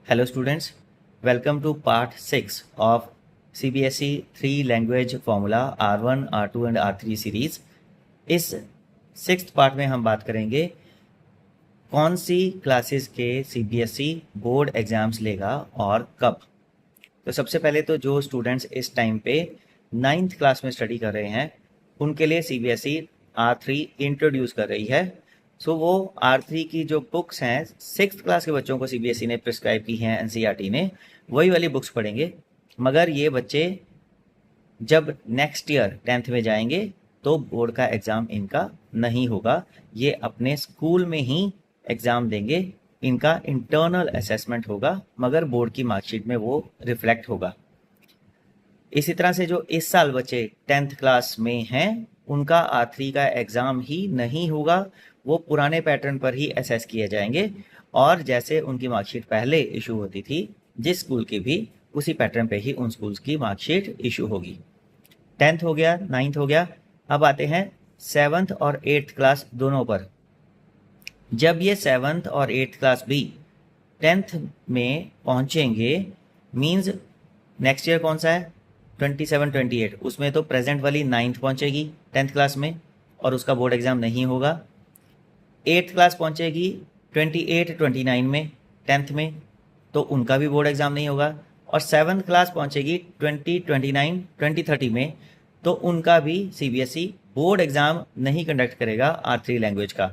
Hello students, welcome to part 6 of CBSE 3 language formula R1, R2 and R3 series. इस 6th part में हम बात करेंगे कौन सी क्लासेस के CBSE बोर्ड एग्जाम्स लेगा और कब। तो सबसे पहले तो जो स्टूडेंट्स इस टाइम पे 9th क्लास में स्टडी कर रहे हैं उनके लिए CBSE R3 इंट्रोड्यूस कर रही है। सो वो R3 की जो बुक्स हैं 6th क्लास के बच्चों को CBSE ने प्रिस्क्राइब की हैं, NCERT ने, वही वाली बुक्स पढ़ेंगे। मगर ये बच्चे जब नेक्स्ट ईयर 10th में जाएंगे तो बोर्ड का एग्ज़ाम इनका नहीं होगा, ये अपने स्कूल में ही एग्ज़ाम देंगे। इनका इंटरनल असेसमेंट होगा मगर बोर्ड की मार्कशीट में वो रिफ्लेक्ट होगा। इसी तरह से जो इस साल बच्चे 10th क्लास में हैं उनका R3 का एग्ज़ाम ही नहीं होगा, वो पुराने पैटर्न पर ही असेस किए जाएंगे और जैसे उनकी मार्कशीट पहले इशू होती थी जिस स्कूल की भी, उसी पैटर्न पे ही उन स्कूल्स की मार्कशीट इशू होगी। 10th हो गया, 9th हो गया, अब आते हैं 7th और 8th क्लास दोनों पर। जब ये 7th और 8th क्लास भी 10th में पहुंचेंगे, मींस नेक्स्ट ईयर कौन सा है 27-28, उसमें तो प्रेजेंट वाली 9th पहुंचेगी 10th क्लास में और उसका बोर्ड एग्ज़ाम नहीं होगा। 8th क्लास पहुंचेगी 28-29 में 10th में, तो उनका भी बोर्ड एग्ज़ाम नहीं होगा। और 7th क्लास पहुंचेगी 20-29-20-30 में, तो उनका भी CBSE बोर्ड एग्ज़ाम नहीं कंडक्ट करेगा R3 लैंग्वेज का।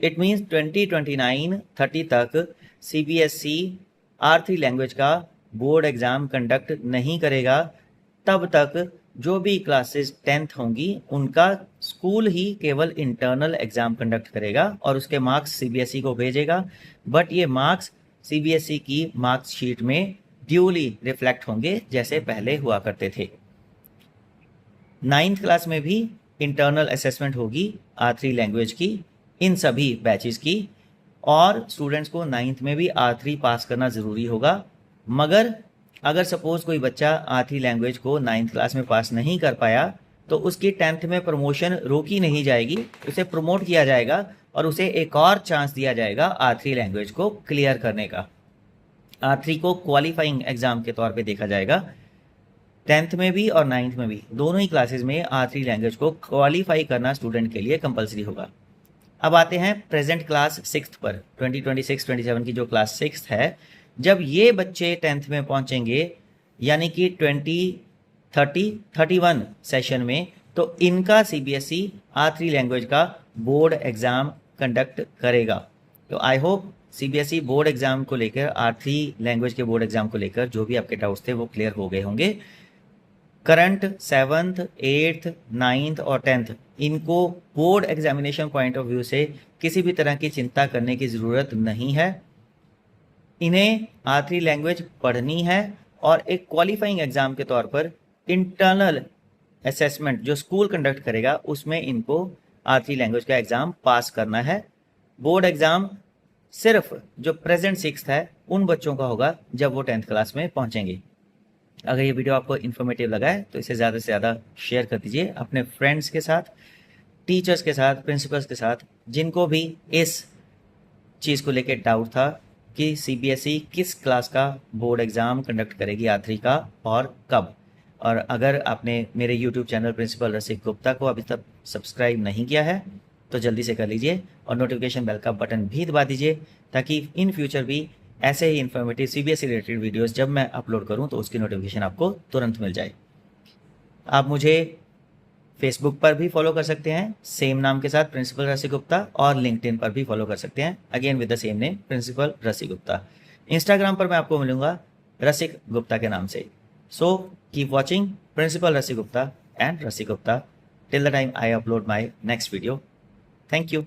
इट मीन्स 2029-30 तक CBSE R3 लैंग्वेज का बोर्ड एग्ज़ाम कंडक्ट नहीं करेगा। तब तक जो भी क्लासेस 10th होंगी उनका स्कूल ही केवल इंटरनल एग्ज़ाम कंडक्ट करेगा और उसके मार्क्स CBSE को भेजेगा, बट ये मार्क्स CBSE की मार्क्स शीट में ड्यूली रिफ्लेक्ट होंगे जैसे पहले हुआ करते थे। 9th क्लास में भी इंटरनल असेसमेंट होगी R3 लैंग्वेज की, इन सभी बैचेस की, और स्टूडेंट्स को 9th में भी R3 पास करना ज़रूरी होगा। मगर अगर सपोज़ कोई बच्चा R3 लैंग्वेज को 9th क्लास में पास नहीं कर पाया तो उसकी 10th में प्रमोशन रोकी नहीं जाएगी, उसे प्रमोट किया जाएगा और उसे एक और चांस दिया जाएगा R3 लैंग्वेज को क्लियर करने का। R3 को क्वालिफाइंग एग्ज़ाम के तौर पे देखा जाएगा। 10th में भी और 9th में भी दोनों ही क्लासेस में R3 लैंग्वेज को क्वालिफाई करना स्टूडेंट के लिए कंपलसरी होगा। अब आते हैं प्रेजेंट क्लास 6th पर। 2026-27 की जो क्लास 6th है, जब ये बच्चे 10th में पहुंचेंगे यानी कि 2030-31 सेशन में, तो इनका CBSE R3 लैंग्वेज का बोर्ड एग्ज़ाम कंडक्ट करेगा। तो I hope CBSE board exam को लेकर, R3 लैंग्वेज के बोर्ड एग्ज़ाम को लेकर जो भी आपके डाउट्स थे वो क्लियर हो गए होंगे। करंट 7th, 8th, 9th और 10th इनको board examination point of view से किसी भी तरह की चिंता करने की ज़रूरत नहीं है। इन्हें R3 लैंग्वेज पढ़नी है और एक क्वालिफाइंग एग्ज़ाम के तौर पर इंटरनल असेसमेंट जो स्कूल कंडक्ट करेगा उसमें इनको R3 लैंग्वेज का एग्ज़ाम पास करना है। बोर्ड एग्ज़ाम सिर्फ जो प्रेजेंट 6th है उन बच्चों का होगा जब वो 10th क्लास में पहुंचेंगे। अगर ये वीडियो आपको इन्फॉर्मेटिव लगा है तो इसे ज़्यादा से ज़्यादा शेयर कर दीजिए अपने फ्रेंड्स के साथ, टीचर्स के साथ, प्रिंसिपल्स के साथ, जिनको भी इस चीज़ को लेकर डाउट था कि CBSE किस क्लास का बोर्ड एग्ज़ाम कंडक्ट करेगी R3 का और कब। और अगर आपने मेरे YouTube channel principal Rasik Gupta को अभी तक सब्सक्राइब नहीं किया है तो जल्दी से कर लीजिए और नोटिफिकेशन बेल का बटन भी दबा दीजिए ताकि इन फ्यूचर भी ऐसे ही इन्फॉर्मेटिव CBSE रिलेटेड वीडियोस जब मैं अपलोड करूं तो उसकी नोटिफिकेशन आपको तुरंत मिल जाए। आप मुझे फेसबुक पर भी फॉलो कर सकते हैं सेम नाम के साथ प्रिंसिपल रसिक गुप्ता, और लिंक्डइन पर भी फॉलो कर सकते हैं again with the same name principal Rasik Gupta. Instagram पर मैं आपको मिलूंगा रसिक गुप्ता के नाम से। So keep watching principal Rasik Gupta and Rasik Gupta till the time I upload my next video. Thank you.